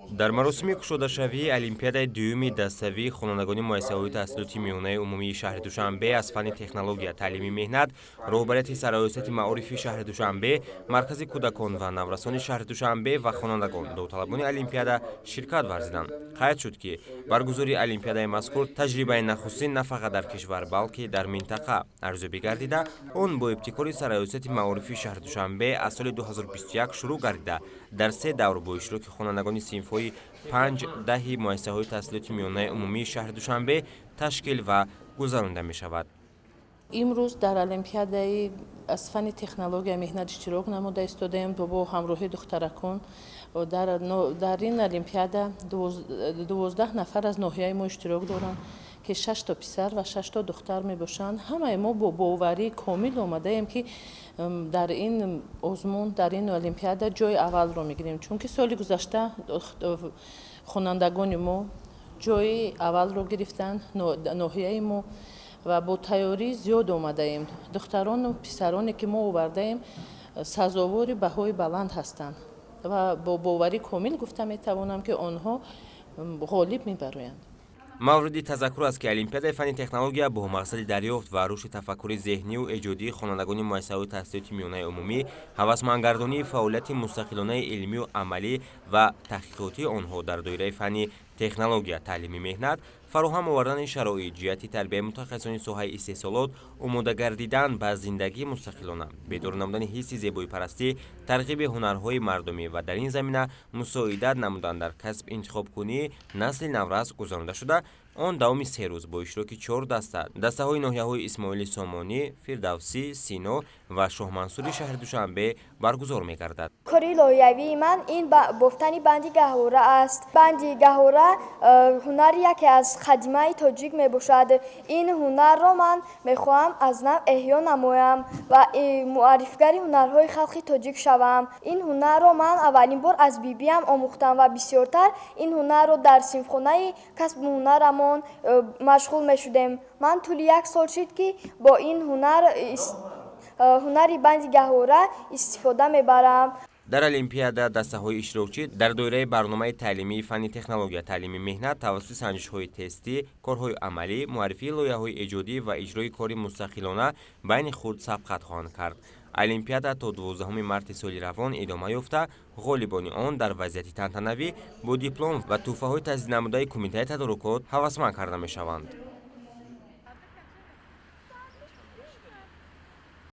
дар маросими кушодашавии олимпиадаи дуюми даставии хонандагони муассисаҳои таҳсилоти миёнаи умумии шаҳри Душанбе аз фанни технология, таълими меҳнат, роҳбарияти сароясати маорифи шаҳри Душанбе, маркази кӯдакон ва наврасони шаҳри Душанбе ва хонандагон, довталабони олимпиада ширкат варзиданд. Қайд шуд, ки баргузории олимпиадаи мазкур таҷрибаи нахустин на фақат дар кишвар, балки дар минтақа арзёбӣ гардида, он бо ибтикори сароясати маорифи шаҳри Душанбе аз соли 2021 шурӯъ гардида, дар 3 давр бо иштироки хонандагони синфҳои 5-10 муассисаҳои таҳсилоти миёнаи умумии шаҳри Душанбе ташкил ва гузаронида мешавад. имрӯз дар олимпиадаи аз фанни технология меҳнат иштирок намуда истодаем бо ҳамроҳи духтаракон. Дар ин олимпиада 12 нафар аз ноҳияи мо иштирок доранд, ки 6 то писар ва 6 то духтар мебошанд. ҳамаи мо бо боварии комил омадаем, ки дар ин озмун, дар ин олимпиада ҷои аввалро мегирем, чунки соли гузашта хонандагони мо ҷои аввалро гирифтанд, ноҳияи мо, ва бо тайёрӣ зиёд омадаем. Духтарону писароне ки мо овардаем сазовори баҳои баланд ҳастанд ва бо боварии комил гуфта метавонам, ки онҳо ғолиб мебароянд. мавриди тазаккур аст, ки олимпиадаи фанни технология бо мақсади дарёфт ва рушди тафаккури зеҳниву эҷодии хонандагони муассисаҳои таҳсилоти миёнаи умумӣ, ҳавасмандгардонии фаъолияти мустақилонаи илмию амалӣ ва таҳқиқотии онҳо дар доираи фанни технология, таълими меҳнат, фароҳам овардани шароит ҷиҳати тарбияи мутахассисони соҳаи истеҳсолот, омода гардидан ба зиндагии мустақилона, бедор намудани ҳисси зебоипарастӣ, тарғиби ҳунарҳои мардумӣ ва дар ин замина мусоидат намудан дар касб интихобкунии насли наврас гузаронида шуда, он давоми 3 рӯз бо иштироки 4 дастаҳои ноҳияҳои Исмоили Сомонӣ, Фирдавсӣ, Сино ва Шоҳмансури шаҳри Душанбе баргузор мегардад. Кори лоиҳавии ман ин бофтани банди гаҳора аст. Банди гаҳора ҳунари яке аз қадимаи тоҷик мебошад. Ин ҳунарро ман мехоҳам аз нав эҳё намоям ва муаррифгари ҳунарҳои халқи тоҷик шавам. Ин ҳунарро ман аввалин бор аз бибиам омӯхтам ва бисёртар ин ҳунарро дар синфхонаи касбу ҳунарамон машғул мешудем. Ман тӯли 1 сол шуд, ки бо ин ҳунари банди гаҳора истифода мебарам. дар олимпиада дастаҳои иштирокчӣ дар доираи барномаи таълимии фанни технология, таълими меҳнат тавассути санҷишҳои тестӣ, корҳои амалӣ, муаррифии лоиҳаҳои эҷодӣ ва иҷрои кори мустақилона байни худ сабқат хоҳанд кард. олимпиада то 12 марти соли равон идома ёфта, ғолибони он дар вазъияти тантанавӣ бо диплом ва тӯҳфаҳои таздиднамудаи кумитаи тадорукот ҳавасманд карда мешаванд.